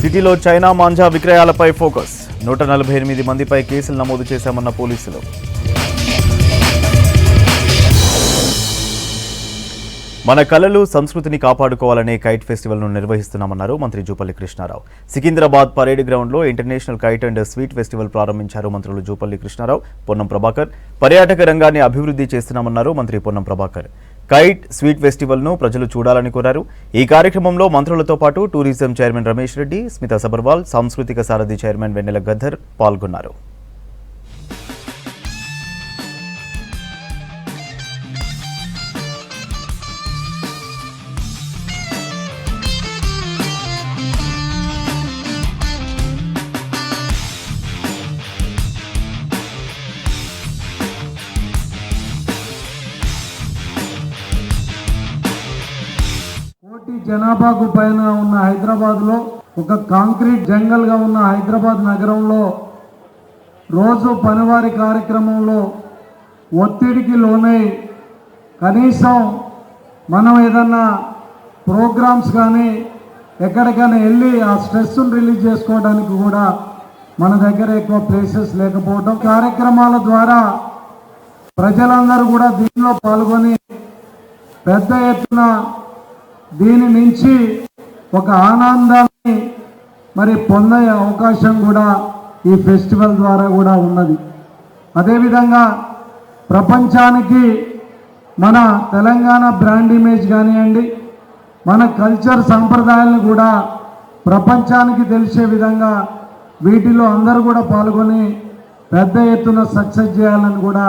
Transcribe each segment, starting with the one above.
సిటీలో China manja విక్రయాలపై focus 148 మందిపై కేసులు నమోదు చేశామన్న పోలీసులు. మన కళలు సంస్కృతిని కాపాడుకోవాలనే కైట్ ఫెస్టివల్ను నిర్వహిస్తున్నామన్నారు మంత్రి జూపల్లి కృష్ణారావు. సికింద్రాబాద్ పరేడ్ గ్రౌండ్లో international kite and sweet festival ప్రారంభించారు మంత్రులు జూపల్లి కృష్ణారావు, పొన్నం ప్రభాకర్. పర్యాటక రంగాన్ని అభివృద్ధి చేస్తున్నామన్నారు మంత్రి పొన్నం ప్రభాకర్. కైట్ స్వీట్ ఫెస్టివల్ను ప్రజలు చూడాలని కోరారు. ఈ కార్యక్రమంలో మంత్రులతో పాటు టూరిజం చైర్మన్ రమేష్ రెడ్డి, స్మితా సబర్వాల్, సాంస్కృతిక సారథి చైర్మన్ వెన్నెల గద్దర్ పాల్గొన్నారు. జనాభాకు పైన ఉన్న హైదరాబాద్లో ఒక కాంక్రీట్ జంగల్గా ఉన్న హైదరాబాద్ నగరంలో రోజు పనివారి కార్యక్రమంలో ఒత్తిడికి లోనై కనీసం మనం ఏదన్నా ప్రోగ్రామ్స్ కానీ ఎక్కడికైనా వెళ్ళి ఆ స్ట్రెస్ను రిలీజ్ చేసుకోవడానికి కూడా మన దగ్గర ఎక్కువ ప్లేసెస్ లేకపోవడం, కార్యక్రమాల ద్వారా ప్రజలందరూ కూడా దీనిలో పాల్గొని పెద్ద ఎత్తున దీని నుంచి ఒక ఆనందాన్ని మరి పొందే అవకాశం కూడా ఈ ఫెస్టివల్ ద్వారా కూడా ఉన్నది. అదేవిధంగా ప్రపంచానికి మన తెలంగాణ బ్రాండ్ ఇమేజ్ కానివ్వండి, మన కల్చర్ సంప్రదాయాలను కూడా ప్రపంచానికి తెలిసే విధంగా వీటిలో అందరూ కూడా పాల్గొని పెద్ద ఎత్తున సక్సెస్ చేయాలని కూడా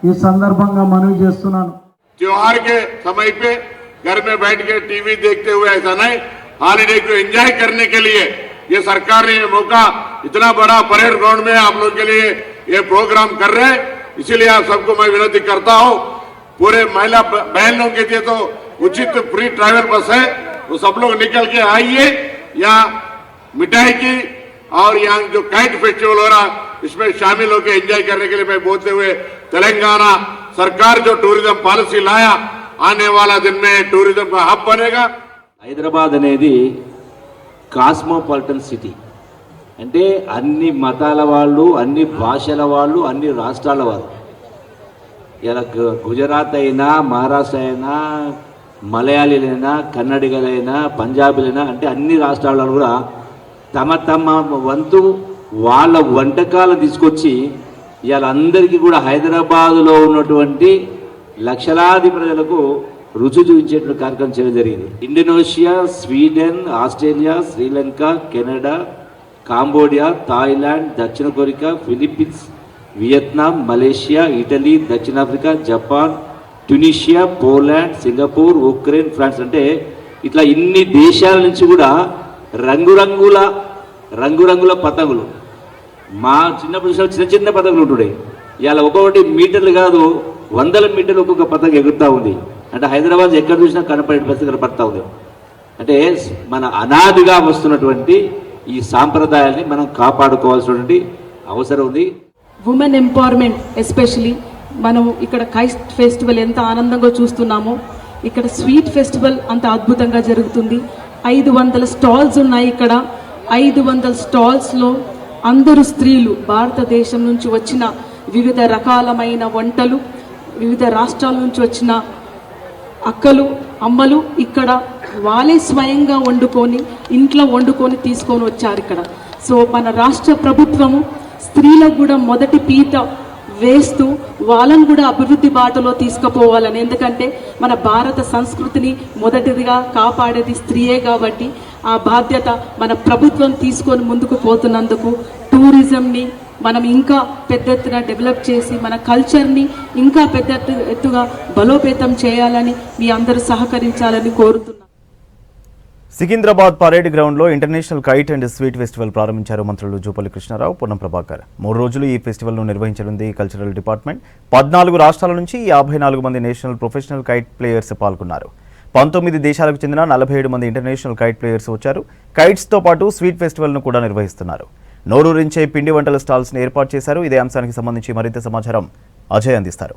ఈ సందర్భంగా మనవి చేస్తున్నాను. त्योहार के समय पे घर में बैठ के टीवी देखते हुए ऐसा नहीं, हॉलीडे को एंजॉय करने के लिए ये सरकार ने ये मौका इतना बड़ा परेड ग्राउंड में आप लोग के लिए ये प्रोग्राम कर रहे हैं। इसीलिए आप सबको मैं विनती करता हूँ, पूरे महिला बहन लोगों के लिए तो उचित फ्री ट्रैवल बस है, वो सब लोग निकल के आइए। यहाँ मिठाई की और यहाँ जो काइट फेस्टिवल हो रहा इसमें शामिल होकर एंजॉय करने के लिए मैं बोलते हुए, तेलंगाना सरकार जो टूरिज्म पॉलिसी लाया, आने वाला दिन में टूरिज्म का हब बनेगा. హైదరాబాద్ అనేది కాస్మోపాలిటన్ సిటీ, అంటే అన్ని మతాల వాళ్ళు, అన్ని భాషల వాళ్ళు, అన్ని రాష్ట్రాల వాళ్ళు. ఇలా గుజరాత్ అయినా, మహారాష్ట్ర అయినా, మలయాళీలైనా, కన్నడిగలైనా, పంజాబీలైనా, అంటే అన్ని రాష్ట్రాల కూడా తమ తమ వంతు వాళ్ళ వంటకాలు తీసుకొచ్చి ఇవాళ అందరికీ కూడా హైదరాబాదులో ఉన్నటువంటి లక్షలాది ప్రజలకు రుచి చూపించేటువంటి కార్యక్రమం చేయడం జరిగింది. Indonesia, Sweden, Australia, Sri Lanka, Canada, Cambodia, Thailand, దక్షిణ Korea, Philippines, Vietnam, Malaysia, Italy, దక్షిణాఫ్రికా, Japan, Tunisia, Poland, Singapore, Ukraine, France, అంటే ఇట్లా ఇన్ని దేశాల నుంచి కూడా రంగురంగుల పతంగులు. మా చిన్నప్పుడు చిన్న చిన్న పతంగులు ఉంటుండే, ఇవాళ ఒక్కొక్కటి మీటర్లు కాదు 100 మీటర్లు ఒక్కొక్క పతంగ ఎగురుతూ ఉంది. అంటే హైదరాబాద్ ఎక్కడ చూసినా కనపడే పరిస్థితి కనపడతా ఉంది. అంటే మన అనాదిగా వస్తున్నటువంటి ఈ సాంప్రదాయాల్ని మనం కాపాడుకోవాల్సినటువంటి అవసరం ఉంది. ఉమెన్ ఎంపవర్మెంట్ ఎస్పెషలీ మనం ఇక్కడ కైట్ ఫెస్టివల్ ఎంత ఆనందంగా చూస్తున్నామో, ఇక్కడ స్వీట్ ఫెస్టివల్ అంత అద్భుతంగా జరుగుతుంది. 500 స్టాల్స్ ఉన్నాయి ఇక్కడ. 500 స్టాల్స్లో అందరూ స్త్రీలు, భారతదేశం నుంచి వచ్చిన వివిధ రకాలమైన వంటలు, వివిధ రాష్ట్రాల నుంచి వచ్చిన అక్కలు, అమ్మలు ఇక్కడ వాళ్ళే స్వయంగా వండుకొని, ఇంట్లో వండుకొని తీసుకొని వచ్చారు ఇక్కడ. సో మన రాష్ట్ర ప్రభుత్వము స్త్రీలకు కూడా మొదటి పీట వేస్తూ వాళ్ళను కూడా అభివృద్ధి బాటలో తీసుకుపోవాలని, ఎందుకంటే మన భారత సంస్కృతిని మొదటిదిగా కాపాడేది స్త్రీయే కాబట్టి ఆ బాధ్యత మన ప్రభుత్వం తీసుకొని ముందుకు పోతున్నందుకు టూరిజంని మనం ఇంకా పెద్ద ఎత్తున డెవలప్ చేసి మన కల్చర్ని ఇంకా పెద్ద ఎత్తుగా బలోపేతం చేయాలని మీ అందరూ సహకరించాలని కోరుతున్నాను. సికింద్రాబాద్ పరేడ్ గ్రౌండ్లో international kite and sweet festival ప్రారంభించారు మంత్రులు జూపల్లి కృష్ణారావు, పొన్నం ప్రభాకర్. 3 రోజులు ఈ ఫెస్టివల్ను నిర్వహించనుంది కల్చరల్ డిపార్ట్మెంట్. 14 రాష్ట్రాల నుంచి 54 మంది నేషనల్ ప్రొఫెషనల్ కైట్ ప్లేయర్స్ పాల్గొన్నారు. 19 దేశాలకు చెందిన 47 మంది ఇంటర్నేషనల్ కైట్ ప్లేయర్స్ వచ్చారు. కైట్స్తో పాటు స్వీట్ ఫెస్టివల్ను కూడా నిర్వహిస్తున్నారు. నోరూరించే పిండి వంటల స్టాల్స్ని ఏర్పాటు చేశారు. ఇదే అంశానికి సంబంధించి మరింత సమాచారం అజయ్ అందిస్తారు.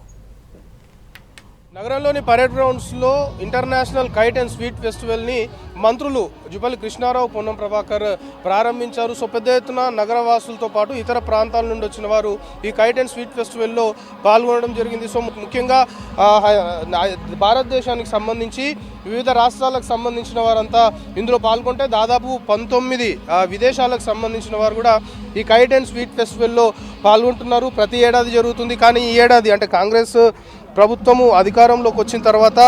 నగరంలోని పరేడ్ గ్రౌండ్స్లో ఇంటర్నేషనల్ కైట్ అండ్ స్వీట్ ఫెస్టివల్ని మంత్రులు జూపల్లి కృష్ణారావు, పొన్నం ప్రభాకర్ ప్రారంభించారు. సో పెద్ద ఎత్తున నగరవాసులతో పాటు ఇతర ప్రాంతాల నుండి వచ్చిన వారు ఈ కైట్ అండ్ స్వీట్ ఫెస్టివల్లో పాల్గొనడం జరిగింది. సో ముఖ్యంగా భారతదేశానికి సంబంధించి వివిధ రాష్ట్రాలకు సంబంధించిన వారంతా ఇందులో పాల్గొంటే దాదాపు 19 విదేశాలకు సంబంధించిన వారు కూడా ఈ కైట్ అండ్ స్వీట్ ఫెస్టివల్లో పాల్గొంటున్నారు. ప్రతి ఏడాది జరుగుతుంది. కానీ ఈ ఏడాది అంటే కాంగ్రెస్ ప్రభుత్వము అధికారంలోకి వచ్చిన తర్వాత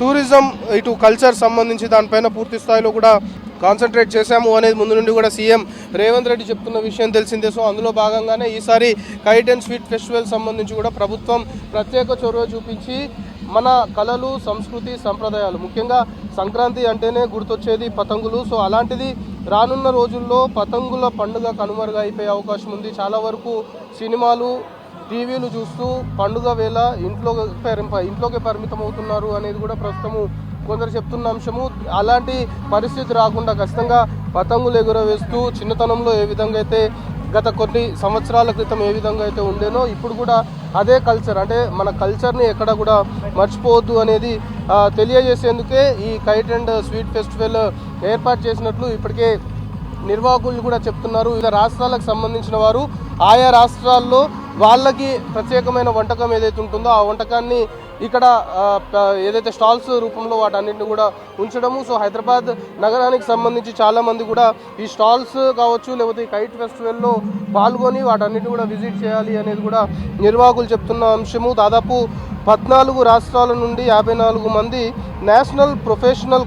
టూరిజం ఇటు కల్చర్ సంబంధించి దానిపైన పూర్తి స్థాయిలో కూడా కాన్సన్ట్రేట్ చేశాము అనేది ముందు నుండి కూడా సీఎం రేవంత్ రెడ్డి చెప్తున్న విషయం తెలిసిందే. సో అందులో భాగంగానే ఈసారి కైట్ అండ్ స్వీట్ ఫెస్టివల్ సంబంధించి కూడా ప్రభుత్వం ప్రత్యేక చొరవ చూపించి మన కళలు, సంస్కృతి, సంప్రదాయాలు, ముఖ్యంగా సంక్రాంతి అంటేనే గుర్తొచ్చేది పతంగులు. సో అలాంటిది రానున్న రోజుల్లో పతంగుల పండుగ కనుమరుగైపోయే అవకాశం ఉంది. చాలా వరకు సినిమాలు, టీవీలు చూస్తూ పండుగ వేళ ఇంట్లోకి పరిమితం అవుతున్నారు అనేది కూడా ప్రస్తుతము కొందరు చెప్తున్న అంశము. అలాంటి పరిస్థితి రాకుండా ఖచ్చితంగా పతంగులు ఎగురవేస్తూ చిన్నతనంలో ఏ విధంగా అయితే గత కొన్ని సంవత్సరాల క్రితం ఏ విధంగా అయితే ఉండేనో ఇప్పుడు కూడా అదే కల్చర్, అంటే మన కల్చర్ని ఎక్కడ కూడా మర్చిపోవద్దు అనేది తెలియజేసేందుకే ఈ కైట్ అండ్ స్వీట్ ఫెస్టివల్ ఏర్పాటు చేసినట్లు ఇప్పటికే నిర్వాహకులు కూడా చెప్తున్నారు. వివిధ రాష్ట్రాలకు సంబంధించిన వారు ఆయా రాష్ట్రాల్లో వాళ్ళకి ప్రత్యేకమైన వంటకం ఏదైతే ఉంటుందో ఆ వంటకాన్ని ఇక్కడ ఏదైతే స్టాల్స్ రూపంలో వాటన్నింటిని కూడా ఉంచడము. సో హైదరాబాద్ నగరానికి సంబంధించి చాలామంది కూడా ఈ స్టాల్స్ కావచ్చు లేకపోతే ఈ కైట్ ఫెస్టివల్లో పాల్గొని వాటన్నిటిని కూడా విజిట్ చేయాలి అనేది కూడా నిర్వాహకులు చెప్తున్న అంశము. దాదాపు 14 రాష్ట్రాల నుండి 54 మంది నేషనల్ ప్రొఫెషనల్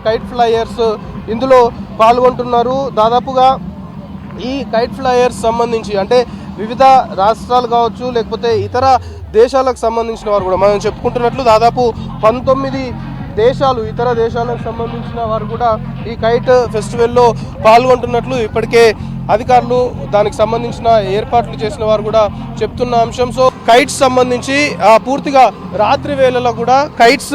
కైట్ ఫ్లైయర్స్ ఇందులో పాల్గొంటున్నారు. దాదాపుగా ఈ కైట్ ఫ్లైయర్స్ సంబంధించి అంటే వివిధ రాష్ట్రాలు కావచ్చు లేకపోతే ఇతర దేశాలకు సంబంధించిన వారు కూడా మనం చెప్పుకుంటున్నట్లు దాదాపు 19 దేశాలు, ఇతర దేశాలకు సంబంధించిన వారు కూడా ఈ కైట్ ఫెస్టివల్లో పాల్గొంటున్నట్లు ఇప్పటికే అధికారులు దానికి సంబంధించిన ఏర్పాట్లు చేసిన వారు కూడా చెప్తున్న అంశం. సో కైట్స్ సంబంధించి పూర్తిగా రాత్రి వేళలో కూడా కైట్స్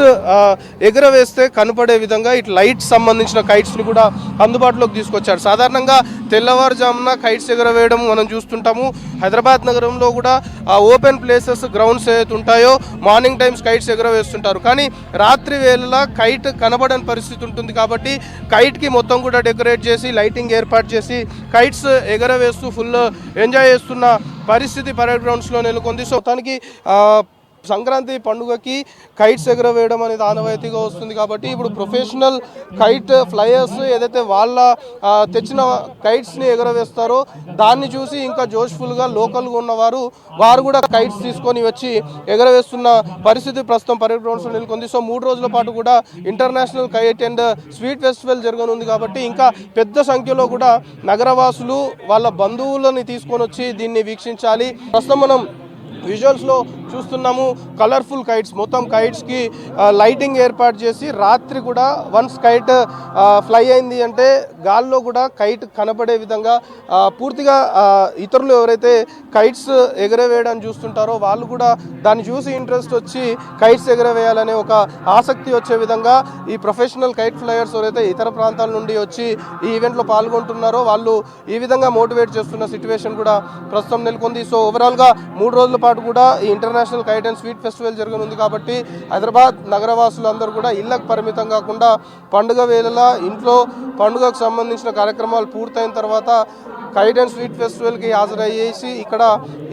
ఎగురవేస్తే కనపడే విధంగా ఇటు లైట్స్ సంబంధించిన కైట్స్ని కూడా అందుబాటులోకి తీసుకొచ్చారు. సాధారణంగా తెల్లవారుజామున కైట్స్ ఎగురవేయడం మనం చూస్తుంటాము. హైదరాబాద్ నగరంలో కూడా ఓపెన్ ప్లేసెస్, గ్రౌండ్స్ ఏదైతే ఉంటాయో మార్నింగ్ టైమ్స్ కైట్స్ ఎగురవేస్తుంటారు. కానీ రాత్రి వేళలా కైట్ కనబడని పరిస్థితి ఉంటుంది. కాబట్టి కైట్కి మొత్తం కూడా డెకరేట్ చేసి లైటింగ్ ఏర్పాటు చేసి కైట్స్ ఎగరవేస్తూ ఫుల్ ఎంజాయ్ చేస్తున్న పరిస్థితి పరేడ్ గ్రౌండ్స్లో నెలకొంది. సో తనకి సంక్రాంతి పండుగకి కైట్స్ ఎగరవేయడం అనేది ఆనవాయితీగా వస్తుంది. కాబట్టి ఇప్పుడు ప్రొఫెషనల్ కైట్ ఫ్లైయర్స్ ఏదైతే వాళ్ళ తెచ్చిన కైట్స్ని ఎగరవేస్తారో దాన్ని చూసి ఇంకా జోష్ఫుల్గా లోకల్గా ఉన్నవారు కూడా కైట్స్ తీసుకొని వచ్చి ఎగరవేస్తున్న పరిస్థితి ప్రస్తుతం పరేడ్ గ్రౌండ్స్లో నెలకొంది. సో 3 రోజుల పాటు కూడా international kite and sweet festival జరగనుంది. కాబట్టి ఇంకా పెద్ద సంఖ్యలో కూడా నగరవాసులు వాళ్ళ బంధువులని తీసుకొని వచ్చి దీన్ని వీక్షించాలి. ప్రస్తుతం మనం విజువల్స్లో చూస్తున్నాము కలర్ఫుల్ కైట్స్, మొత్తం కైట్స్కి లైటింగ్ ఏర్పాటు చేసి రాత్రి కూడా వన్స్ కైట్ ఫ్లై అయింది అంటే గాల్లో కూడా కైట్ కనపడే విధంగా పూర్తిగా ఇతరులు ఎవరైతే కైట్స్ ఎగరవేయడానికి చూస్తుంటారో వాళ్ళు కూడా దాన్ని చూసి ఇంట్రెస్ట్ వచ్చి కైట్స్ ఎగరవేయాలనే ఒక ఆసక్తి వచ్చే విధంగా ఈ ప్రొఫెషనల్ కైట్ ఫ్లైయర్స్ ఎవరైతే ఇతర ప్రాంతాల నుండి వచ్చి ఈ ఈవెంట్లో పాల్గొంటున్నారో వాళ్ళు ఈ విధంగా మోటివేట్ చేస్తున్న సిచ్యువేషన్ కూడా ప్రస్తుతం నెలకొంది. సో ఓవరాల్గా 3 రోజుల పాటు కూడా ఈ international kite and sweet festival జరగనుంది. కాబట్టి హైదరాబాద్ నగరవాసులందరూ కూడా ఇళ్లకు పరిమితం కాకుండా పండుగ వేళలా ఇంట్లో పండుగకు సంబంధించిన కార్యక్రమాలు పూర్తయిన తర్వాత కైట్ అండ్ స్వీట్ ఫెస్టివల్కి హాజరయ్యేసి ఇక్కడ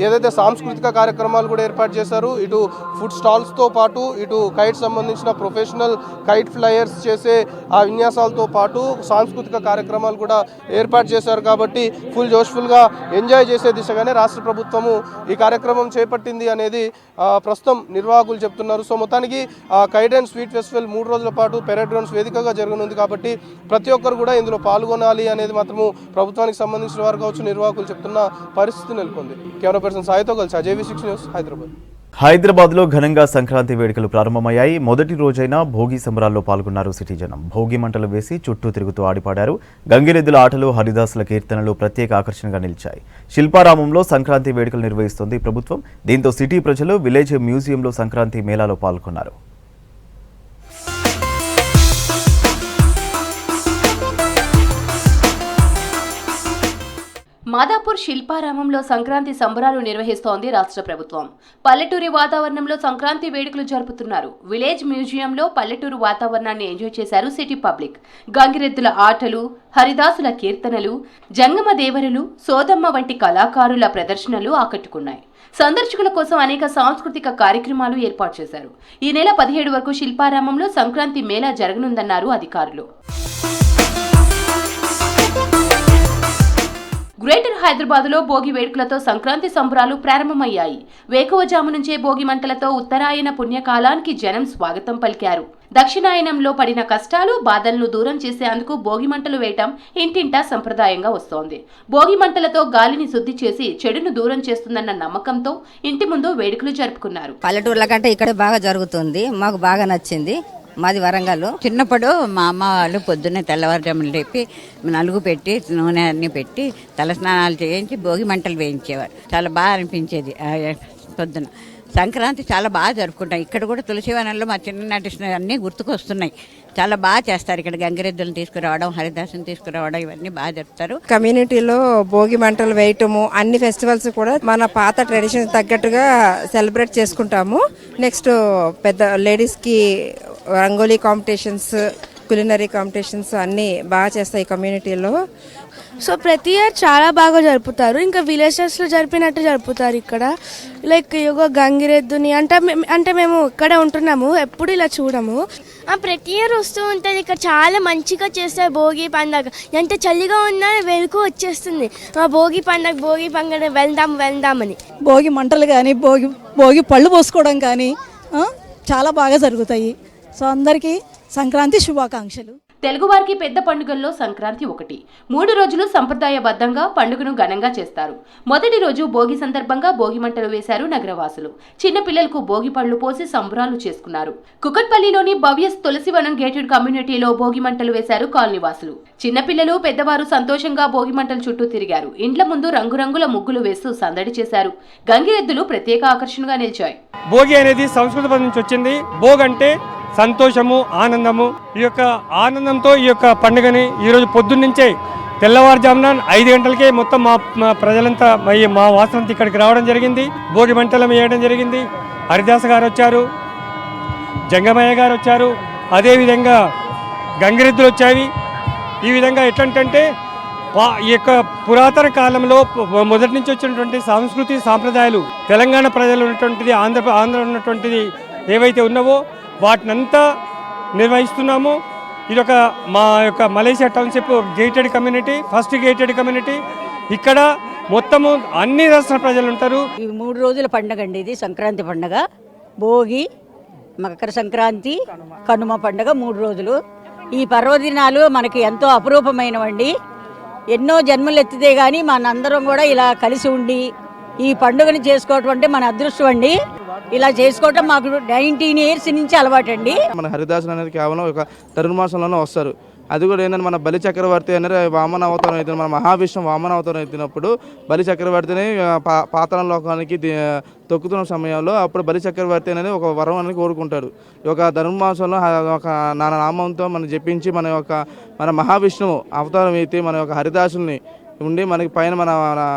ఏదైతే సాంస్కృతిక కార్యక్రమాలు కూడా ఏర్పాటు చేశారు, ఇటు ఫుడ్ స్టాల్స్తో పాటు ఇటు కైట్ సంబంధించిన ప్రొఫెషనల్ కైట్ ఫ్లైయర్స్ చేసే ఆ విన్యాసాలతో పాటు సాంస్కృతిక కార్యక్రమాలు కూడా ఏర్పాటు చేశారు. కాబట్టి ఫుల్ జోష్ఫుల్గా ఎంజాయ్ చేసే దిశగానే రాష్ట్ర ప్రభుత్వము ఈ కార్యక్రమం చేపట్టింది అనేది ప్రస్తుతం నిర్వాహకులు చెప్తున్నారు. సో మొత్తానికి కైట్ అండ్ స్వీట్ ఫెస్టివల్ 3 రోజుల పాటు పెరేడ్ గ్రౌండ్స్ వేదికగా జరగనుంది. కాబట్టి ప్రతి ఒక్కరు కూడా ఇందులో పాల్గొనాలి అనేది మాత్రము ప్రభుత్వానికి సంబంధించిన వారు కావచ్చు నిర్వాహకులు చెప్తున్న పరిస్థితి నెలకొంది. కెమెరా పర్సన్ సాయితో కలిసి అజయ్ V6 న్యూస్ హైదరాబాద్. హైదరాబాద్లో ఘనంగా సంక్రాంతి వేడుకలు ప్రారంభమయ్యాయి. మొదటి రోజైన భోగి సంబరాల్లో పాల్గొన్నారు సిటీ జనం. భోగి మంటలు వేసి చుట్టూ తిరుగుతూ ఆడిపాడారు. గంగిరెద్దుల ఆటలు, హరిదాసుల కీర్తనలు ప్రత్యేక ఆకర్షణగా నిలిచాయి. శిల్పారామంలో సంక్రాంతి వేడుకలు నిర్వహిస్తోంది ప్రభుత్వం. దీంతో సిటీ ప్రజలు విలేజ్ మ్యూజియంలో సంక్రాంతి మేళాలో పాల్గొన్నారు. మాదాపూర్ శిల్పారామంలో సంక్రాంతి సంబరాలు నిర్వహిస్తోంది రాష్ట్ర ప్రభుత్వం. పల్లెటూరి వాతావరణంలో సంక్రాంతి వేడుకలు జరుపుతున్నారు. విలేజ్ మ్యూజియంలో పల్లెటూరు వాతావరణాన్ని ఎంజాయ్ చేశారు సిటీ పబ్లిక్. గంగిరెద్దుల ఆటలు, హరిదాసుల కీర్తనలు, జంగమ దేవరులు, సోదమ్మ వంటి కళాకారుల ప్రదర్శనలు ఆకట్టుకున్నాయి. సందర్శకుల కోసం అనేక సాంస్కృతిక కార్యక్రమాలు ఏర్పాటు చేశారు. ఈ నెల 17 వరకు శిల్పారామంలో సంక్రాంతి మేళా జరగనుందన్నారు అధికారులు. గ్రేటర్ హైదరాబాద్లో భోగి వేడుకలతో సంక్రాంతి సంబరాలు ప్రారంభమయ్యాయి. వేకువజాము నుంచే భోగి మంటలతో ఉత్తరాయణ పుణ్యకాలానికి జనం స్వాగతం పలికారు. దక్షిణాయనంలో పడిన కష్టాలు, బాధలను దూరం చేసేందుకు భోగి మంటలు వేయటం ఇంటింటా సంప్రదాయంగా వస్తోంది. భోగి మంటలతో గాలిని శుద్ధి చేసి చెడును దూరం చేస్తుందన్న నమ్మకంతో ఇంటి ముందు వేడుకలు జరుపుకున్నారు. పల్లెటూర్ల కంటే ఇక్కడ బాగా జరుగుతుంది. మాకు బాగా నచ్చింది. మాది వరంగల్. చిన్నప్పుడు మా అమ్మ వాళ్ళు పొద్దున్నే తెల్లవారుజాములు లేపి నలుగు పెట్టి నూనె అన్ని పెట్టి తలస్నానాలు చేయించి భోగి మంటలు వేయించేవారు. చాలా బాగా అనిపించేది. పొద్దున సంక్రాంతి చాలా బాగా జరుపుకుంటాం. ఇక్కడ కూడా తులసివనంలో మా చిన్ననాటి అన్నీ గుర్తుకొస్తున్నాయి. చాలా బాగా చేస్తారు. ఇక్కడ గంగిరెద్దులను తీసుకురావడం, హరిదాసుని తీసుకురావడం, ఇవన్నీ బాగా జరుపుతారు. కమ్యూనిటీలో భోగి మంటలు వేయటము, అన్ని ఫెస్టివల్స్ కూడా మన పాత ట్రెడిషన్ తగ్గట్టుగా సెలబ్రేట్ చేసుకుంటాము. నెక్స్ట్ పెద్ద లేడీస్కి రంగోలీ కాంపిటీషన్స్, కులినరీ కాంపిటీషన్స్ అన్నీ బాగా చేస్తాయి కమ్యూనిటీలో. సో ప్రతి ఇయర్ చాలా బాగా జరుపుతారు. ఇంకా విలేజెస్లో జరిపినట్టు జరుపుతారు ఇక్కడ. లైక్ యోగ గంగిరెద్దుని అంటే మేము ఇక్కడే ఉంటున్నాము, ఎప్పుడు ఇలా చూడము. ప్రతి ఇయర్ వస్తూ ఉంటుంది. ఇక్కడ చాలా మంచిగా చేస్తారు భోగి పండుగ. ఎంత చలిగా ఉన్నా వెలుగు వచ్చేస్తుంది. భోగి పండుగ వెళ్దామని భోగి మంటలు కానీ భోగి పళ్ళు పోసుకోవడం కానీ చాలా బాగా జరుగుతాయి. సో అందరికీ సంక్రాంతి శుభాకాంక్షలు. తెలుగువారికి పెద్ద పండుగల్లో సంక్రాంతి ఒకటి. 3 రోజులు సంప్రదాయబద్ధంగా పండుగను ఘనంగా చేస్తారు. మొదటి రోజు భోగి సందర్భంగా భోగి మంటలు వేశారు నగరవాసులు. చిన్న పిల్లలకు భోగి పళ్లు పోసి సంబరాలు చేసుకున్నారు. కుకట్పల్లిలోని భవ్యస్ తులసివనం గేటెడ్ కమ్యూనిటీలో భోగి మంటలు వేశారు కాలనీవాసులు. చిన్నపిల్లలు, పెద్దవారు సంతోషంగా భోగి మంటల చుట్టూ తిరిగారు. ఇండ్ల ముందు రంగురంగుల ముగ్గులు వేస్తూ సందడి చేశారు. గంగిరెద్దులు ప్రత్యేక ఆకర్షణగా నిలిచాయి. భోగి అనేది సంస్కృత పదం నుంచి వచ్చింది. భోగ్ అంటే సంతోషము, ఆనందము. ఈ యొక్క ఆనందంతో ఈ యొక్క పండుగని ఈరోజు పొద్దున్నుంచే తెల్లవారుజామున 5 గంటలకే మొత్తం మా ప్రజలంతా మా వాసులంతా ఇక్కడికి రావడం జరిగింది. భోగి మంటలు వేయడం జరిగింది. హరిదాస్ గారు వచ్చారు, జంగమయ్య గారు వచ్చారు, అదేవిధంగా గంగిరెద్దులు వచ్చాయి. ఈ విధంగా ఎట్లంటే ఈ యొక్క పురాతన కాలంలో మొదటి నుంచి వచ్చినటువంటి సంస్కృతి సాంప్రదాయాలు, తెలంగాణ ప్రజలు ఉన్నటువంటిది, ఆంధ్ర ఉన్నటువంటిది ఏవైతే ఉన్నావో వాటినంతా నిర్వహిస్తున్నాము. ఇది మా యొక్క Malaysia township gated community, first gated community. ఇక్కడ మొత్తము అన్ని రాష్ట్ర ప్రజలు ఉంటారు. ఈ 3 రోజుల పండుగ అండి ఇది. సంక్రాంతి పండుగ, భోగి, మకర సంక్రాంతి, కనుమ పండుగ 3 రోజులు. ఈ పర్వదినాలు మనకి ఎంతో అపురూపమైనవండి. ఎన్నో జన్మలు ఎత్తితే కానీ మనందరం కూడా ఇలా కలిసి ఉండి ఈ పండుగని చేసుకోవటం అంటే మన అదృష్టం అండి. ఇలా చేసుకోవటం మాకు 19 years నుంచి అలవాటండి. మన హరిదాసులు అనేది కేవలం ఒక తరుణమాసంలోనే వస్తారు. అది కూడా ఏంటంటే మన బలి చక్రవర్తి అనేది వామన అవతారం అవుతుంది. మన మహావిష్ణు వామన అవతారం అవుతున్నప్పుడు బలి చక్రవర్తిని పాతాళ లోకానికి తొక్కుతున్న సమయంలో అప్పుడు బలి చక్రవర్తి అనేది ఒక వరం అనేది కోరుకుంటాడు. ఈ యొక్క ధనుర్మాసంలో ఒక నామంతో మనం జపించి మన మహావిష్ణువు అవతారం అయితే మన యొక్క హరిదాసుల్ని ఉండి మనకి పైన మన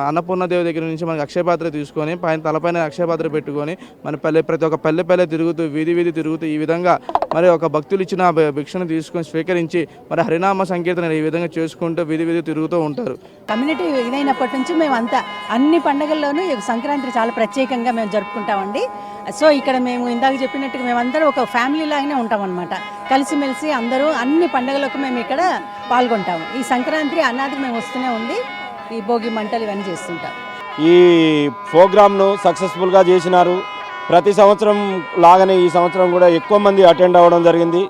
అన్నపూర్ణదేవి దగ్గర నుంచి మనకి అక్షయపాత్ర తీసుకొని పైన తలపైన అక్షయపాత్ర పెట్టుకొని మన ప్రతి ఒక్క పల్లె తిరుగుతూ వీధి తిరుగుతూ ఈ విధంగా మరి ఒక భక్తులు ఇచ్చిన భిక్షను తీసుకొని స్వీకరించి మరి హరినామ సంకీర్తన ఈ విధంగా చేసుకుంటూ వీధి తిరుగుతూ ఉంటారు. కమ్యూనిటీ ఇదైనప్పటి నుంచి మేము అంతా అన్ని పండుగల్లోనూ సంక్రాంతి చాలా ప్రత్యేకంగా మేము జరుపుకుంటామండి. సో ఇక్కడ మేము ఇందాక చెప్పినట్టుగా మేమందరం ఒక ఫ్యామిలీ లాగానే ఉంటాం అనమాట. కలిసిమెలిసి అందరూ అన్ని పండుగలకు మేము ఇక్కడ పాల్గొంటాము. ఈ సంక్రాంతి అన్నాదికి మేము వస్తూనే ఉంది. ఈ భోగి మంటలు ఇవన్నీ చేస్తుంటాం. ఈ ప్రోగ్రామ్ను సక్సెస్ఫుల్గా చేసినారు. ప్రతి సంవత్సరం లాగానే ఈ సంవత్సరం కూడా ఎక్కువ మంది అటెండ్ అవ్వడం జరిగింది.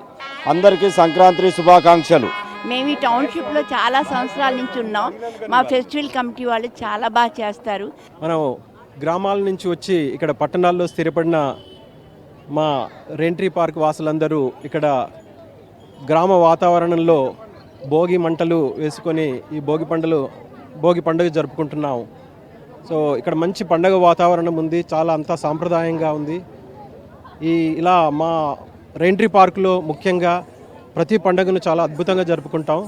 అందరికీ సంక్రాంతి శుభాకాంక్షలు. మేము ఈ టౌన్షిప్లో చాలా సంవత్సరాల నుంచి ఉన్నాం. మా ఫెస్టివల్ కమిటీ వాళ్ళు చాలా బాగా చేస్తారు. మనం గ్రామాల నుంచి వచ్చి ఇక్కడ పట్టణాల్లో స్థిరపడిన మా రెంట్రీ పార్క్ వాసులందరూ ఇక్కడ గ్రామ వాతావరణంలో భోగి మంటలు వేసుకొని ఈ భోగి పండుగ జరుపుకుంటున్నాం. సో ఇక్కడ మంచి పండుగ వాతావరణం ఉంది. చాలా అంతా సాంప్రదాయంగా ఉంది. ఇలా మా రెంట్రీ పార్కులో ముఖ్యంగా ప్రతి పండుగను చాలా అద్భుతంగా జరుపుకుంటాం.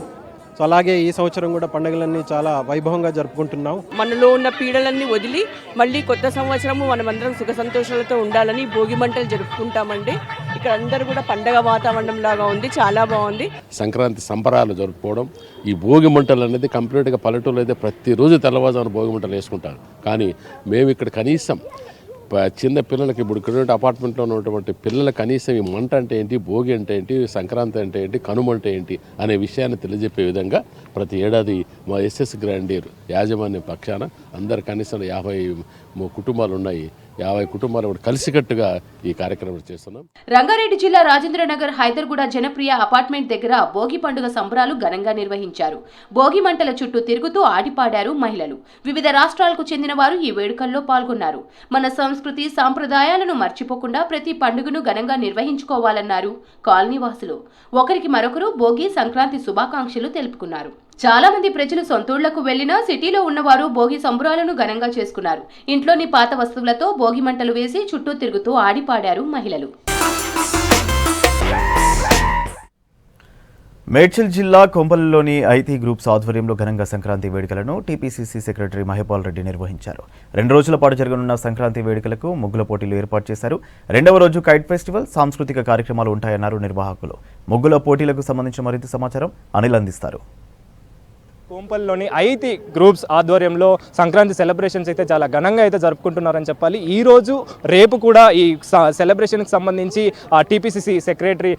సో అలాగే ఈ సంవత్సరం కూడా పండుగలన్నీ చాలా వైభవంగా జరుపుకుంటున్నాం. మనలో ఉన్న పీడలన్నీ వదిలి మళ్ళీ కొత్త సంవత్సరము మనమందరం సుఖ సంతోషాలతో ఉండాలని భోగి మంటలు జరుపుకుంటామండి. ఇక్కడ అందరూ కూడా పండగ వాతావరణం లాగా ఉంది, చాలా బాగుంది. సంక్రాంతి సంబరాలు జరుపుకోవడం, ఈ భోగి మంటలు అనేది కంప్లీట్గా పల్లెటూరులో అయితే ప్రతిరోజు తెల్లవారుజామున భోగి మంటలు వేసుకుంటారు. కానీ మేము ఇక్కడ కనీసం చిన్న పిల్లలకి ఇప్పుడు ఇక్కడ అపార్ట్మెంట్లో ఉన్నటువంటి పిల్లల కనీసం ఈ మంట అంటే ఏంటి, భోగి అంటే ఏంటి, సంక్రాంతి అంటే ఏంటి, కనుమ అంటే ఏంటి అనే విషయాన్ని తెలియజెప్పే విధంగా ప్రతి ఏడాది మా ఎస్ఎస్ గ్రాండీర్ యాజమాన్య పక్షాన అందరు కనీసం 50 కుటుంబాలు ఉన్నాయి, 50 కుటుంబాలు కలిసికట్టుగా ఈ కార్యక్రమం చేస్తున్నాం. రంగారెడ్డి జిల్లా రాజేంద్రనగర్ హైదర్గూడ జనప్రియ అపార్ట్మెంట్ దగ్గర భోగి పండుగ సంబరాలు ఘనంగా నిర్వహించారు. భోగి మంటల చుట్టూ తిరుగుతూ ఆడిపాడారు మహిళలు. వివిధ రాష్ట్రాలకు చెందిన వారు ఈ వేడుకల్లో పాల్గొన్నారు. మన సంస్కృతి సాంప్రదాయాలను మర్చిపోకుండా ప్రతి పండుగను ఘనంగా నిర్వహించుకోవాలన్నారు కాలనీ వాసులు. ఒకరికి మరొకరు భోగి సంక్రాంతి శుభాకాంక్షలు తెలుపుకున్నారు. చాలా మంది ప్రజలు సొంతూళ్లకు వెళ్లినా సిటీలో ఉన్నవారు భోగి సంబరాలను ఘనంగా చేసుకున్నారు. ఇంట్లోని పాత వస్తువులతో భోగి మంటలు వేసి చుట్టూ తిరుగుతూ ఆడిపాడారు మహిళలు. మేడ్చల్ జిల్లా కొంపల్లిలోని ఐటీ గ్రూప్స్ ఆధ్వర్యంలో ఘనంగా సంక్రాంతి వేడుకలను టీపీసీసీ సెక్రటరీ మహేపాల్ రెడ్డి నిర్వహించారు. 2 రోజుల పాటు జరగనున్న సంక్రాంతి వేడుకలకు ముగ్గుల పోటీలు ఏర్పాటు చేశారు. 2వ రోజు కైట్ ఫెస్టివల్, సాంస్కృతిక కార్యక్రమాలు ఉంటాయన్నారు నిర్వాహకులు. ముగ్గుల పోటీలకు సంబంధించిన మరింత సమాచారం అనిల్ అందిస్తారు. కోంపల్లిలోని ఐటీ గ్రూప్స్ ఆధ్వర్యంలో సంక్రాంతి సెలబ్రేషన్స్ అయితే చాలా ఘనంగా అయితే జరుపుకుంటున్నారని చెప్పాలి. ఈ రోజు రేపు కూడా ఈ సెలబ్రేషన్కి సంబంధించి టీపీసీసీ సెక్రటరీ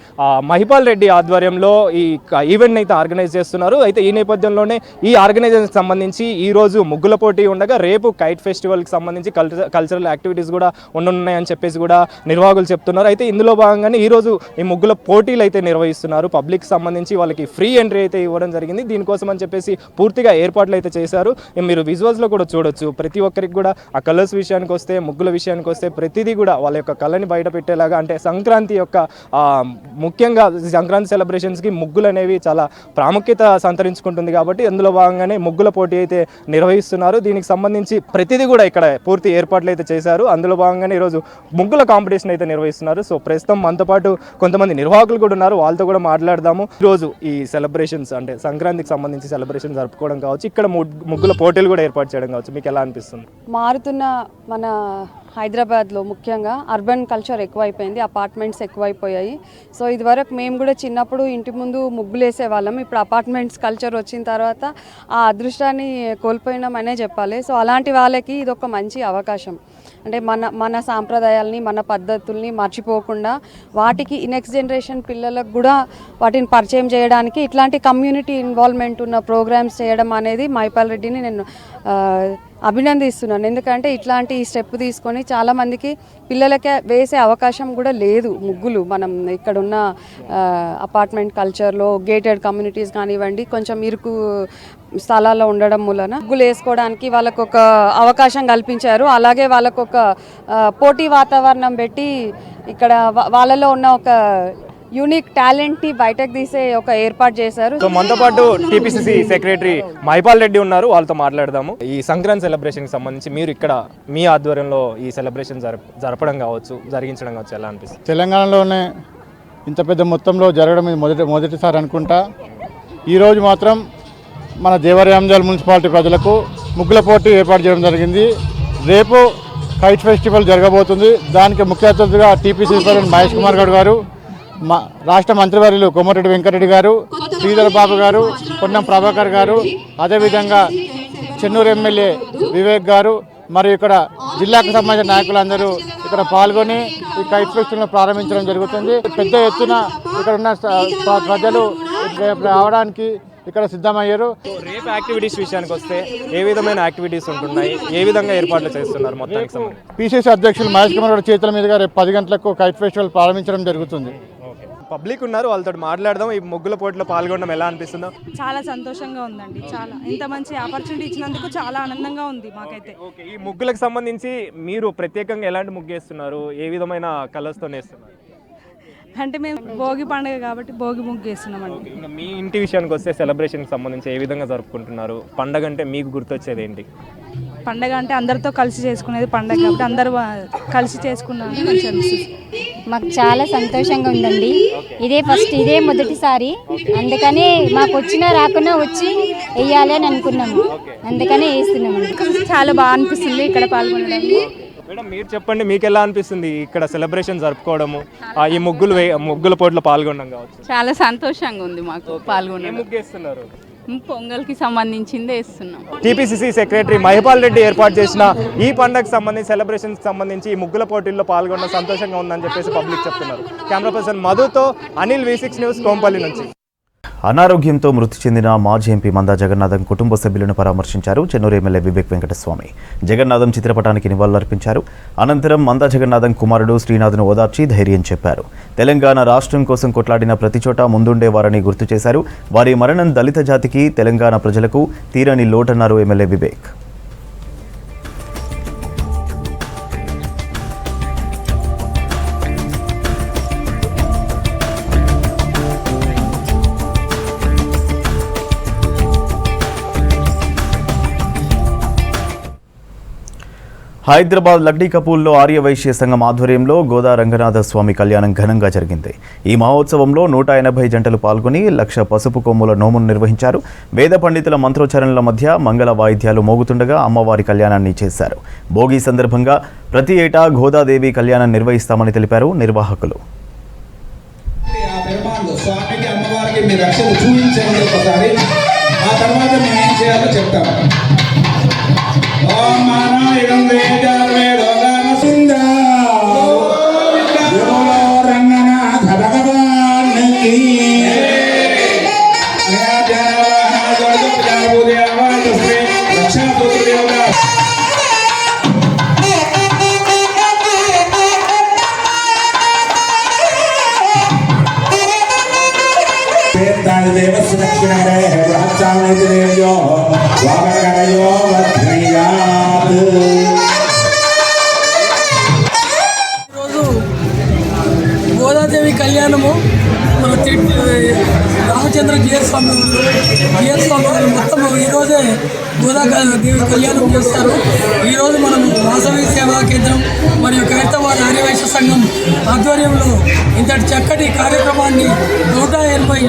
మహిపాల్ రెడ్డి ఆధ్వర్యంలో ఈ ఈవెంట్ని అయితే ఆర్గనైజ్ చేస్తున్నారు. అయితే ఈ నేపథ్యంలోనే ఈ ఆర్గనైజేషన్కి సంబంధించి ఈ రోజు ముగ్గుల పోటీ ఉండగా రేపు కైట్ ఫెస్టివల్కి సంబంధించి కల్చరల్ యాక్టివిటీస్ కూడా ఉండనున్నాయని చెప్పేసి కూడా నిర్వాహకులు చెప్తున్నారు. అయితే ఇందులో భాగంగానే ఈరోజు ఈ ముగ్గుల పోటీలు అయితే నిర్వహిస్తున్నారు. పబ్లిక్ సంబంధించి వాళ్ళకి ఫ్రీ ఎంట్రీ అయితే ఇవ్వడం జరిగింది. దీనికోసం అని చెప్పేసి పూర్తిగా ఏర్పాట్లు అయితే చేశారు. మీరు విజువల్స్లో కూడా చూడొచ్చు. ప్రతి ఒక్కరికి కూడా ఆ కలర్స్ విషయానికి వస్తే, ముగ్గుల విషయానికి వస్తే ప్రతిదీ కూడా వాళ్ళ యొక్క కళని బయట పెట్టేలాగా, అంటే సంక్రాంతి యొక్క ముఖ్యంగా సంక్రాంతి సెలబ్రేషన్స్కి ముగ్గులు అనేవి చాలా ప్రాముఖ్యత సంతరించుకుంటుంది కాబట్టి అందులో భాగంగానే ముగ్గుల పోటీ అయితే నిర్వహిస్తున్నారు. దీనికి సంబంధించి ప్రతిదీ కూడా ఇక్కడ పూర్తి ఏర్పాట్లు అయితే చేశారు. అందులో భాగంగానే ఈరోజు ముగ్గుల కాంపిటీషన్ అయితే నిర్వహిస్తున్నారు. సో ప్రస్తుతం మనతో పాటు కొంతమంది నిర్వాహకులు కూడా ఉన్నారు, వాళ్ళతో కూడా మాట్లాడదాము. ఈరోజు ఈ సెలబ్రేషన్స్ అంటే సంక్రాంతికి సంబంధించి సెలబ్రేషన్ జరుపుకోవడం కావచ్చు, ఇక్కడ ముగ్గుల పోటీలు కూడా ఏర్పాటు చేయడం కావచ్చు, మీకు ఎలా అనిపిస్తుంది? మారుతున్న మన హైదరాబాద్లో ముఖ్యంగా అర్బన్ కల్చర్ ఎక్కువైపోయింది, అపార్ట్మెంట్స్ ఎక్కువైపోయాయి. సో ఇదివరకు మేము కూడా చిన్నప్పుడు ఇంటి ముందు ముగ్గులు వేసేవాళ్ళం. ఇప్పుడు అపార్ట్మెంట్స్ కల్చర్ వచ్చిన తర్వాత ఆ అదృష్టాన్ని కోల్పోయినామనే చెప్పాలి. సో అలాంటి వాళ్ళకి ఇది ఒక మంచి అవకాశం. అంటే మన సాంప్రదాయాలని, మన పద్ధతుల్ని మర్చిపోకుండా వాటికి నెక్స్ట్ జనరేషన్ పిల్లలకు కూడా వాటిని పరిచయం చేయడానికి ఇట్లాంటి కమ్యూనిటీ ఇన్వాల్వ్మెంట్ ఉన్న ప్రోగ్రామ్స్ చేయడం అనేది మహిపాల్ రెడ్డిని నేను అభినందిస్తున్నాను. ఎందుకంటే ఇట్లాంటి స్టెప్ తీసుకొని చాలామందికి పిల్లలకే వేసే అవకాశం కూడా లేదు ముగ్గులు. మనం ఇక్కడున్న అపార్ట్మెంట్ కల్చర్లో గేటెడ్ కమ్యూనిటీస్ కానివ్వండి, కొంచెం ఇరుకు స్థలాల్లో ఉండడం మూలన ముగ్గులు వేసుకోవడానికి వాళ్ళకు ఒక అవకాశం కల్పించారు. అలాగే వాళ్ళకు ఒక పోటీ వాతావరణం పెట్టి ఇక్కడ వాళ్ళలో ఉన్న ఒక యూనిక్ టాలెంట్ ని బయటకు తీసే ఒక ఏర్పాటు చేశారు. సో మనతో పాటు టీపీసీసీ సెక్రటరీ మహిపాల్ రెడ్డి ఉన్నారు, వాళ్ళతో మాట్లాడదాము. ఈ సంక్రాంతి సెలబ్రేషన్ కి సంబంధించి మీరు ఇక్కడ మీ ఆధ్వర్యంలో ఈ సెలబ్రేషన్ జరపడం కావచ్చు, జరిగించడం కావచ్చు, ఎలా అనిపిస్తుంది? తెలంగాణలోనే ఇంత పెద్ద మొత్తంలో జరగడం మొదటిసారి అనుకుంటా. ఈరోజు మాత్రం మన దేవరయాంజల్ మున్సిపాలిటీ ప్రజలకు ముగ్గుల పోటీ ఏర్పాటు చేయడం జరిగింది. రేపు కైట్ ఫెస్టివల్ జరగబోతుంది. దానికి ముఖ్య అతిథిగా టీపీసీ ప్రెసిడెంట్ మహేష్ కుమార్ గౌడ్ గారు, రాష్ట్ర మంత్రివర్యులు కోమటిరెడ్డి వెంకటరెడ్డి గారు, శ్రీధర్ బాబు గారు, పొన్నం ప్రభాకర్ గారు, అదేవిధంగా చెన్నూరు ఎమ్మెల్యే వివేక్ గారు మరియు ఇక్కడ జిల్లాకు సంబంధించిన నాయకులందరూ ఇక్కడ పాల్గొని ఈ కైట్ ఫెస్టివల్ను ప్రారంభించడం జరుగుతుంది. పెద్ద ఎత్తున ఇక్కడ ఉన్న ప్రజలు రావడానికి ఇక్కడ సిద్ధమయ్యారు. రేపు యాక్టివిటీస్ విషయానికి వస్తే ఏ విధమైన యాక్టివిటీస్ ఉంటున్నాయి, ఏ విధంగా ఏర్పాట్లు చేస్తున్నారు? మొత్తానికి సంబంధించి పీసీసీ అధ్యక్షులు మహేష్ కుమార్ గారి చేతుల మీదుగా రేపు 10 గంటలకు కైట్ ఫెస్టివల్ ప్రారంభించడం జరుగుతుంది. పబ్లిక్ ఉన్నారు, వాళ్ళతో మాట్లాడదాం. ఈ ముగ్గుల పోటీలో పాల్గొనడం ఎలా అనిపిస్తుందో? చాలా సంతోషంగా ఉందండి. చాలా ఇంత మంచి ఆపర్చునిటీ ఇచ్చినందుకు చాలా ఆనందంగా ఉంది మాకైతే. ఈ ముగ్గులకు సంబంధించి మీరు ప్రత్యేకంగా ఎలాంటి ముగ్గు వేస్తున్నారు, ఏ విధమైన కలర్స్తో వేస్తున్నారు? అంటే మేము భోగి పండుగ కాబట్టి భోగి ముగ్గు వేస్తున్నామండి. ఇంకా మీ ఇంటి విషయానికి వస్తే సెలబ్రేషన్కి సంబంధించి ఏ విధంగా జరుపుకుంటున్నారు? పండగ అంటే మీకు గుర్తొచ్చేది ఏంటి? పండగ అంటే అందరితో కలిసి చేసుకునేది పండగ కాబట్టి అందరూ కలిసి చేసుకున్నాను మంచి అనిపిస్తుంది. మాకు చాలా సంతోషంగా ఉందండి. ఇదే మొదటిసారి, అందుకని మాకు వచ్చినా రాకున్నా వచ్చి వేయాలి అని అనుకున్నాము, అందుకనే వేస్తున్నామండి. చాలా బాగా అనిపిస్తుంది ఇక్కడ పాల్గొనడం. మేడం మీరు చెప్పండి, మీకు ఎలా అనిపిస్తుంది ఇక్కడ సెలబ్రేషన్ జరుపుకోవడము, ఈ ముగ్గుల పోటీలో పాల్గొనడం కావచ్చు? చాలా సంతోషంగా ఉంది మాకు పాల్గొనడం. ముగ్గేస్తున్నారు? పొంగల్కి సంబంధించిందే వేస్తున్నాం. టీపీసీసీ సెక్రటరీ మహిపాల్ రెడ్డి ఏర్పాటు చేసిన ఈ పండుగకు సంబంధించి సెలబ్రేషన్కి సంబంధించి ఈ ముగ్గుల పోటీల్లో పాల్గొన్న సంతోషంగా ఉందని చెప్పేసి పబ్లిక్ చెప్తున్నారు. కెమెరా పర్సన్ మధుతో అనిల్, V6 న్యూస్, కోంపల్లి నుంచి. అనారోగ్యంతో మృతి చెందిన మాజీ ఎంపీ మందా జగన్నాథం కుటుంబ సభ్యులను పరామర్శించారు చెన్నూరు ఎమ్మెల్యే వివేక్ వెంకటస్వామి. జగన్నాథం చిత్రపటానికి నివాళులర్పించారు. అనంతరం మందా జగన్నాథం కుమారుడు శ్రీనాథ్ను ఓదార్చి ధైర్యం చెప్పారు. తెలంగాణ రాష్ట్రం కోసం కొట్లాడిన ప్రతి చోట ముందుండేవారని గుర్తు చేశారు. వారి మరణం దళిత జాతికి, తెలంగాణ ప్రజలకు తీరని లోటన్నారు ఎమ్మెల్యే వివేక్. హైదరాబాద్ లక్డీ కపూర్లో ఆర్యవైశ్య సంఘం ఆధ్వర్యంలో గోదా రంగనాథ స్వామి కళ్యాణం ఘనంగా జరిగింది. ఈ మహోత్సవంలో 180 జంటలు పాల్గొని 1,00,000 పసుపు కొమ్ముల నోమును నిర్వహించారు. వేద పండితుల మంత్రోచ్చరణల మధ్య మంగళ వాయిద్యాలు మోగుతుండగా అమ్మవారి కళ్యాణాన్ని చేశారు. భోగి సందర్భంగా ప్రతి ఏటా గోదాదేవి కళ్యాణం నిర్వహిస్తామని తెలిపారు నిర్వాహకులు. గోదాదేవి కళ్యాణము మన రామచంద్ర జిఎస్వామి వాళ్ళు మొత్తం ఈరోజే గోదాదేవి కళ్యాణం చేస్తారు. ఈరోజు మనం వాసవి సేవా కేంద్రం మరియు ఖైరతాబాద్ ఆర్యవైశ్య సంఘం ఆధ్వర్యంలో ఇంతటి చక్కటి కార్యక్రమాన్ని 180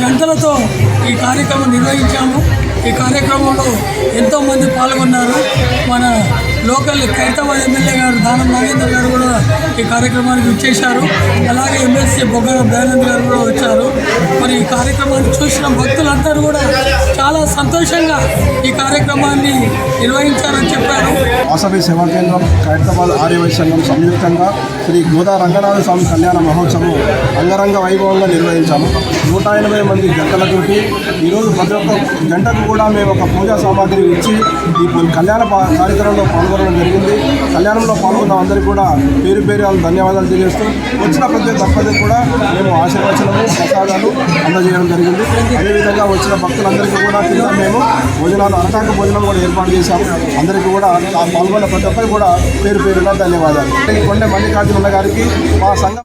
జంటలతో ఈ కార్యక్రమం నిర్వహించాము. ఈ కార్యక్రమంలో ఎంతోమంది పాల్గొన్నారు. మన లోకల్ ఖైరతాబాద్ ఎమ్మెల్యే గారు దానం నాగేందర్ గారు కూడా ఈ కార్యక్రమానికి వచ్చేశారు. అలాగే ఎమ్మెల్సీ బొగ్గర దయానంద్ గారు కూడా వచ్చారు. మరి ఈ కార్యక్రమాన్ని చూసిన భక్తులందరూ కూడా చాలా సంతోషంగా ఈ కార్యక్రమాన్ని నిర్వహించారని చెప్పారు. వాసవి సేవా కేంద్రం, ఖైరతాబాద్ ఆర్యవైశ్య సంఘం సంయుక్తంగా శ్రీ గోదా రంగనాథ స్వామి కళ్యాణ మహోత్సవం అంగరంగ వైభవంగా నిర్వహించాము. 180 మంది జంటలతోటి ఈరోజు ప్రతి ఒక్క గంటకు కూడా మేము ఒక పూజా సామాగ్రి ఇచ్చి ఈ కళ్యాణ కార్యక్రమంలో పాల్గొనడం జరిగింది. కళ్యాణంలో పాల్గొన్న అందరికీ కూడా పేరు పేరు ధన్యవాదాలు తెలియజేస్తూ వచ్చిన ప్రతి దంపతికి కూడా మేము ఆశీర్వచనము, ప్రసాదాలు అందజేయడం జరిగింది. అదేవిధంగా వచ్చిన భక్తులందరికీ కూడా కింద మేము భోజనాలు, అరటాకు భోజనం కూడా ఏర్పాటు చేశాము. అందరికీ కూడా పాల్గొన్న ప్రతి ఒక్కరికి కూడా పేరు పేరుగా ధన్యవాదాలు. కొండ మల్లికార్జున గారికి మా సంఘం.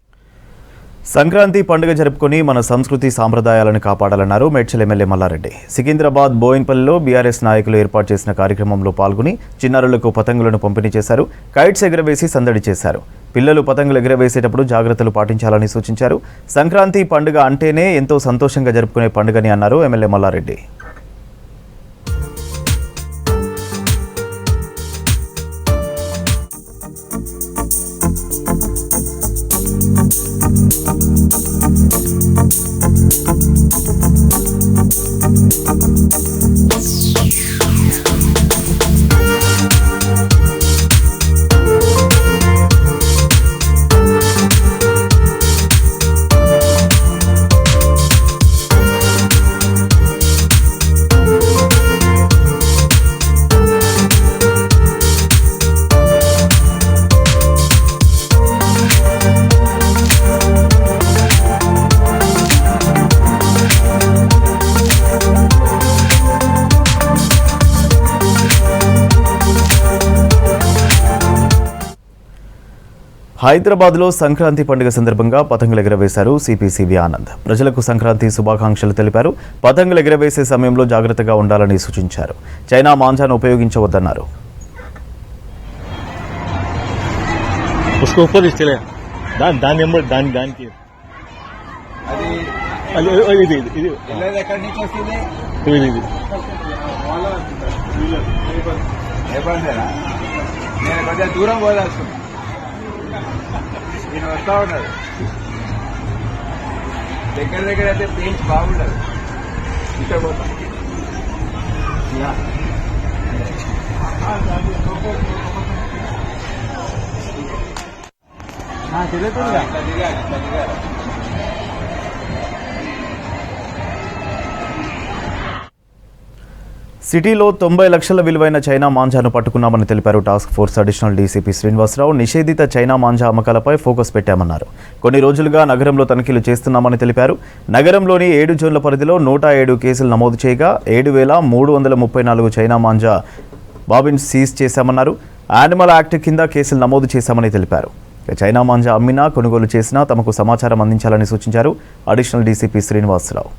సంక్రాంతి పండుగ జరుపుకొని మన సంస్కృతి సాంప్రదాయాలను కాపాడాలన్నారు మేడ్చల్ ఎమ్మెల్యే మల్లారెడ్డి. సికింద్రాబాద్ బోయిన్పల్లిలో బీఆర్ఎస్ నాయకులు ఏర్పాటు చేసిన కార్యక్రమంలో పాల్గొని చిన్నారులకు పతంగులను పంపిణీ చేశారు. కైట్స్ ఎగరవేసి సందడి చేశారు. పిల్లలు పతంగులు ఎగరవేసేటప్పుడు జాగ్రత్తలు పాటించాలని సూచించారు. సంక్రాంతి పండుగ అంటేనే ఎంతో సంతోషంగా జరుపుకునే పండుగని అన్నారు ఎమ్మెల్యే మల్లారెడ్డి. హైదరాబాద్లో సంక్రాంతి పండుగ సందర్భంగా పతంగులు ఎగరవేశారు సిపి ఆనంద్. ప్రజలకు సంక్రాంతి శుభాకాంక్షలు తెలిపారు. పతంగులు ఎగరవేసే సమయంలో జాగ్రత్తగా ఉండాలని సూచించారు. చైనా మాంజాను ఉపయోగించవద్దన్నారు. దానికి ఇది ఎక్కడి నుంచి వస్తుంది ఇది ఏమంటారా నేను కొంచెం దూరం పోదాల్సుకున్నా నేను వస్తా ఉన్నాడు దగ్గర అయితే పెయింట్ బాగుండదు ఇక్కడ పోతా తిరుగుతుందా సిటీలో 90 లక్షల విలువైన చైనా మాంజాను పట్టుకున్నామని తెలిపారు task force additional DCP Srinivasarao. నిషేధిత చైనా మాంజా అమ్మకాలపై ఫోకస్ పెట్టామన్నారు. కొన్ని రోజులుగా నగరంలో తనిఖీలు చేస్తున్నామని తెలిపారు. నగరంలోని 7 జోన్ల పరిధిలో 107 కేసులు నమోదు చేయగా 7,334 చైనా మాంజా బాబిన్స్ సీజ్ చేశామన్నారు. యానిమల్ యాక్ట్ కింద కేసులు నమోదు చేశామని తెలిపారు. చైనా మాంజా అమ్మినా కొనుగోలు చేసినా తమకు సమాచారం అందించాలని సూచించారు అడిషనల్ డీసీపీ శ్రీనివాసరావు.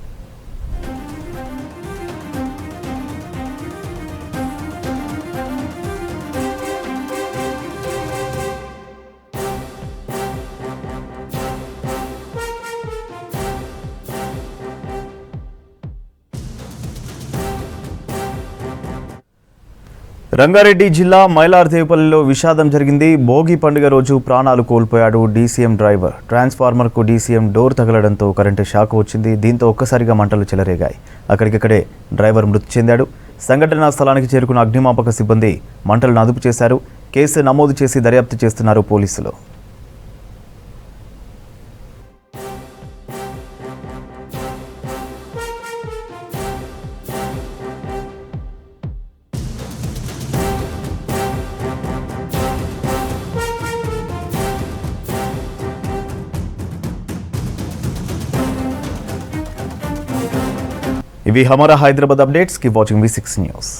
రంగారెడ్డి జిల్లా మైలార్దేవిపల్లిలో విషాదం జరిగింది. భోగి పండుగ రోజు ప్రాణాలు కోల్పోయాడు డీసీఎం డ్రైవర్. ట్రాన్స్ఫార్మర్కు డీసీఎం డోర్ తగలడంతో కరెంటు షాక్ వచ్చింది. దీంతో ఒక్కసారిగా మంటలు చెలరేగాయి. అక్కడికక్కడే డ్రైవర్ మృతి చెందాడు. సంఘటనా స్థలానికి చేరుకున్న అగ్నిమాపక సిబ్బంది మంటలను అదుపు చేశారు. కేసు నమోదు చేసి దర్యాప్తు చేస్తున్నారు పోలీసులు. ఇవి Hamara Hyderabad updates. Keep watching V6 news.